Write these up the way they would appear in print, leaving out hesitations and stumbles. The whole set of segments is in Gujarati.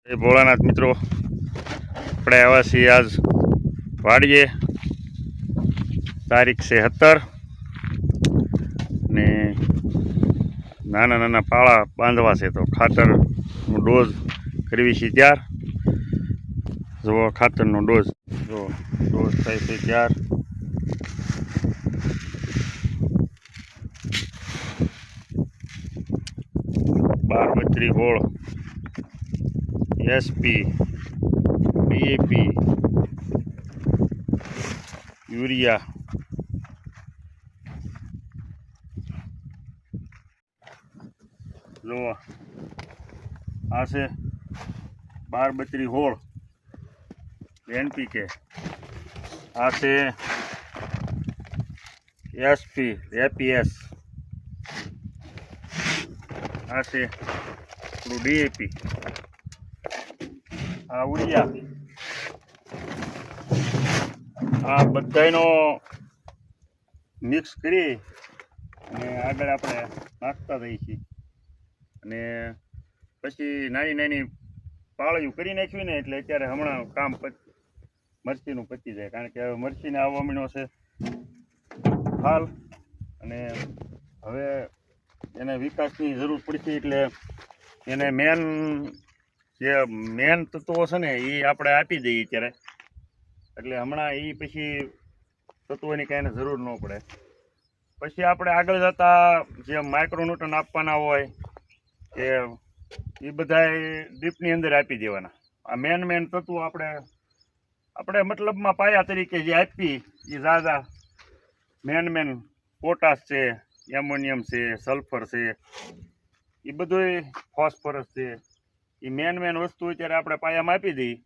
જય ભોળાનાથ મિત્રો, આપણે આવ્યા છીએ આજ વાડીએ. તારીખ છે 17 ને નાના નાના પાળા બાંધવા છે, તો ખાતરનો ડોઝ કરવી છે ત્યાર. જો ખાતરનો ડોઝ થાય છે ત્યાર. બારબત્રી હોળ એસપી ડીએપી યુરિયા જો આ છે 12-32 હોળ એનપીકે, આ છે એસપી એપીએસ, આ છે આપણું ડીએપી, આ ઉરિયા. આ બધાનો મિક્સ કરી અને આગળ આપણે નાખતા રહીએ છીએ. અને પછી નાની નાની પાળીઓ કરી નાખવી ને એટલે અત્યારે હમણાં કામ મરચીનું પતી જાય, કારણ કે હવે મરચીને આવવા માંડ્યો છે હાલ, અને હવે એને વિકાસની જરૂર પડશે. એટલે એને મેન તત્વો છે ને એ આપણે આપી દઈએ અત્યારે, એટલે હમણાં એ પછી તત્વોની કાંઈ જરૂર ન પડે. પછી આપણે આગળ જતા જે માઇક્રોન્યુટ્રન આપવાના હોય કે એ બધા ડીપની અંદર આપી દેવાના. આ મેન તત્વો આપણે મતલબમાં પાયા તરીકે જે આપી એ ઝાઝા મેન પોટાશ છે, એમોનિયમ છે, સલ્ફર છે, એ બધું ફોસ્ફરસ છે. એ મેન વસ્તુ અત્યારે આપણે પાયામાં આપી દઈએ.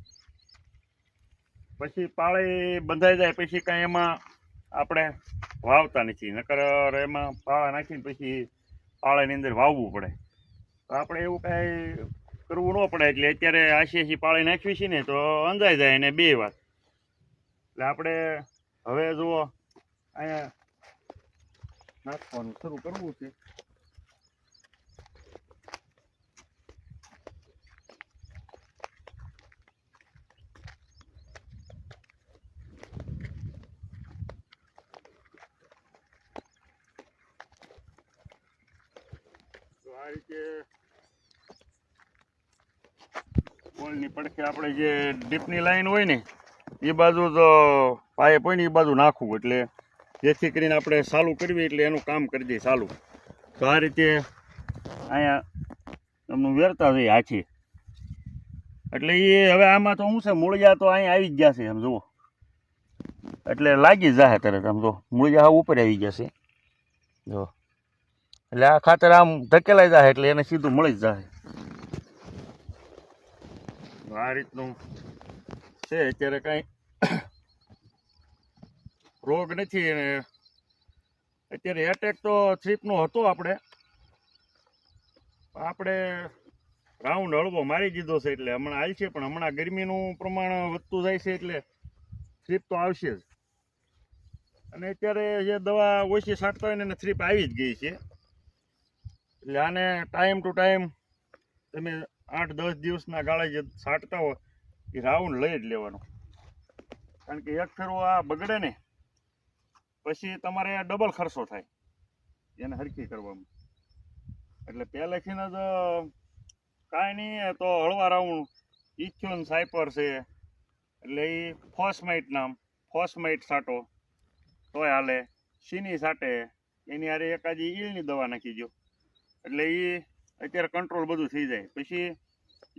પછી પાળી બંધાઈ જાય પછી કાંઈ એમાં આપણે વાવતા નથી, નકર એમાં પાળા નાખીને પછી પાળાની અંદર વાવવું પડે. તો આપણે એવું કાંઈ કરવું ન પડે. એટલે અત્યારે આશી પાળી નાખવી છે ને તો અંજાઈ જાય એને 2 વાર. એટલે આપણે હવે જુઓ અહીંયા નાખવાનું શરૂ કરવું છે. તો આ રીતે પોલની પડખે આપણે જે ડીપની લાઈન હોય ને એ બાજુ તો પાઇપ હોય ને એ બાજુ નાખવું, એટલે જેથી કરીને આપણે ચાલુ કરવી એટલે એનું કામ કરી દઈએ ચાલુ. તો આ રીતે અહીંયા એમનું વેરતા જઈએ હાથી. એટલે એ હવે આમાં તો શું છે, મૂળિયા તો અહીંયા આવી જ ગયા છે, આમ જુઓ, એટલે લાગી જાય તરત. આમ જો મૂળિયા ઉપર આવી ગયા છે જો, એટલે આ ખાતર આમ ધકેલાઈ જાય એટલે એને સીધું મળી જ જાય. આ રીતનું છે. અત્યારે કાંઈ રોગ નથી. અને અત્યારે એટેક તો થ્રીપનો હતો. આપણે રાઉન્ડ હળવો મારી દીધો છે, એટલે હમણાં હાલ છે. પણ હમણાં ગરમીનું પ્રમાણ વધતું જાય છે એટલે થ્રીપ તો આવશે જ. અને અત્યારે જે દવા ઓછી છાંટતા હોય ને એને થ્રીપ આવી જ ગઈ છે. એટલે આને ટાઈમ ટુ ટાઈમ તમે 8-10 દિવસના ગાળે જે છાંટતા હોય એ રાઉન્ડ લઈ જ લેવાનો. કારણ કે એક ફેરો આ બગડે ને પછી તમારે ડબલ ખર્ચો થાય એને હરખી કરવામાં. એટલે પહેલેથી જ કાંઈ નહીં તો હળવા રાઉન્ડ ઇથ્યોન સાયપર છે, એટલે એ ફોસ્માઇટ છાંટો તોય હાલે. સીની છાંટે એની હારે એકાદી ઈલની દવા નાખી દો, એટલે એ અત્યારે કંટ્રોલ બધું થઈ જાય. પછી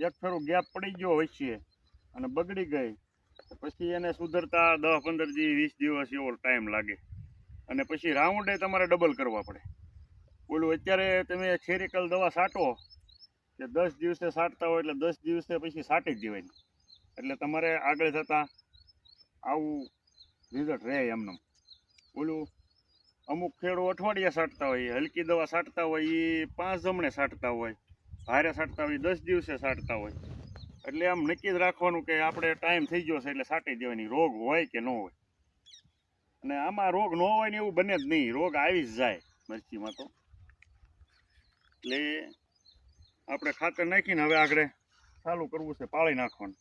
એક ફેરું ગેપ પડી ગયો વચ્ચે અને બગડી ગઈ પછી એને સુધરતા 10-15 દિવસ 20 દિવસ એવો ટાઈમ લાગે. અને પછી રાઉન્ડે તમારે ડબલ કરવા પડે. ઓલું અત્યારે તમે થેરિકલ દવા છાંટો કે 10 દિવસે છાંટતા હોય એટલે 10 દિવસે પછી છાંટી જ દેવાની, એટલે તમારે આગળ જતાં આવું રિઝલ્ટ રહે એમને. ઓલું અમુક ખેડૂ અઠવાડિયા છાંટતા હોય, હલકી દવા છાંટતા હોય એ 5 જમણે છાંટતા હોય, ભારે છાંટતા હોય 10 દિવસે છાંટતા હોય. એટલે આમ નક્કી જ રાખવાનું કે આપણે ટાઈમ થઈ ગયો છે એટલે છાંટી દેવાની, રોગ હોય કે ન હોય. અને આમાં રોગ ન હોય ને એવું બને જ નહીં, રોગ આવી જ જાય મરચીમાં તો. એટલે આપણે ખાતર નાખીને હવે આગળ ચાલુ કરવું છે, પાળી નાખવાનું.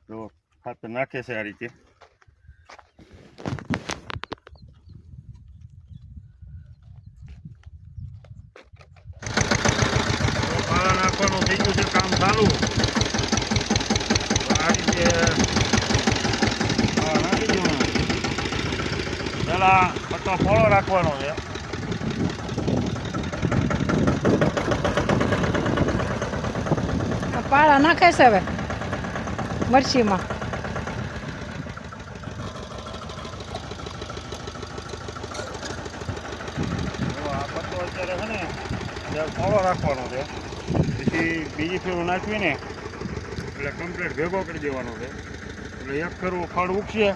જો ખાતર નાખે છે આ રીતે. પાળા નાખવાનું થઈ ગયું છે કામ ચાલુ. આ રીતે પાળા નાખી દેવાના. પેલા પટ્ટો ફોળો રાખવાનો છે. પાળા નાખે છે હવે મરચીમાં. આ પટ્ટો અત્યારે છે ને ત્યારે ફોળો રાખવાનો છે. પછી બીજી ફેરું નાખવીને એટલે કમ્પ્લીટ ભેગો કરી દેવાનો છે. એટલે એક ફેરું ફળ ઉગશે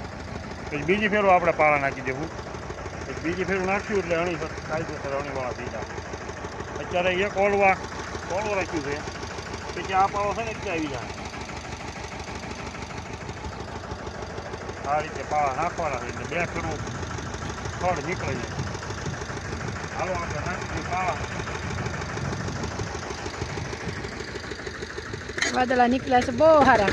પછી બીજી ફેરું આપણે પાળા નાખી દેવું. પછી બીજી ફેરું નાખ્યું એટલે અણી કાયદેસર અણીવાળા થઈ જાય. અત્યારે એક ઓળું રાખ્યું છે. પછી આ પાળો છે ને એટલે આવી જાય. આ રીતે પાળા નાખવાના છે એટલે બે ફેરું ફળ નીકળી જાય. હાલો આપણે નાખીએ પાળા. વાદળા નીકળ્યા છે બહુ સારા.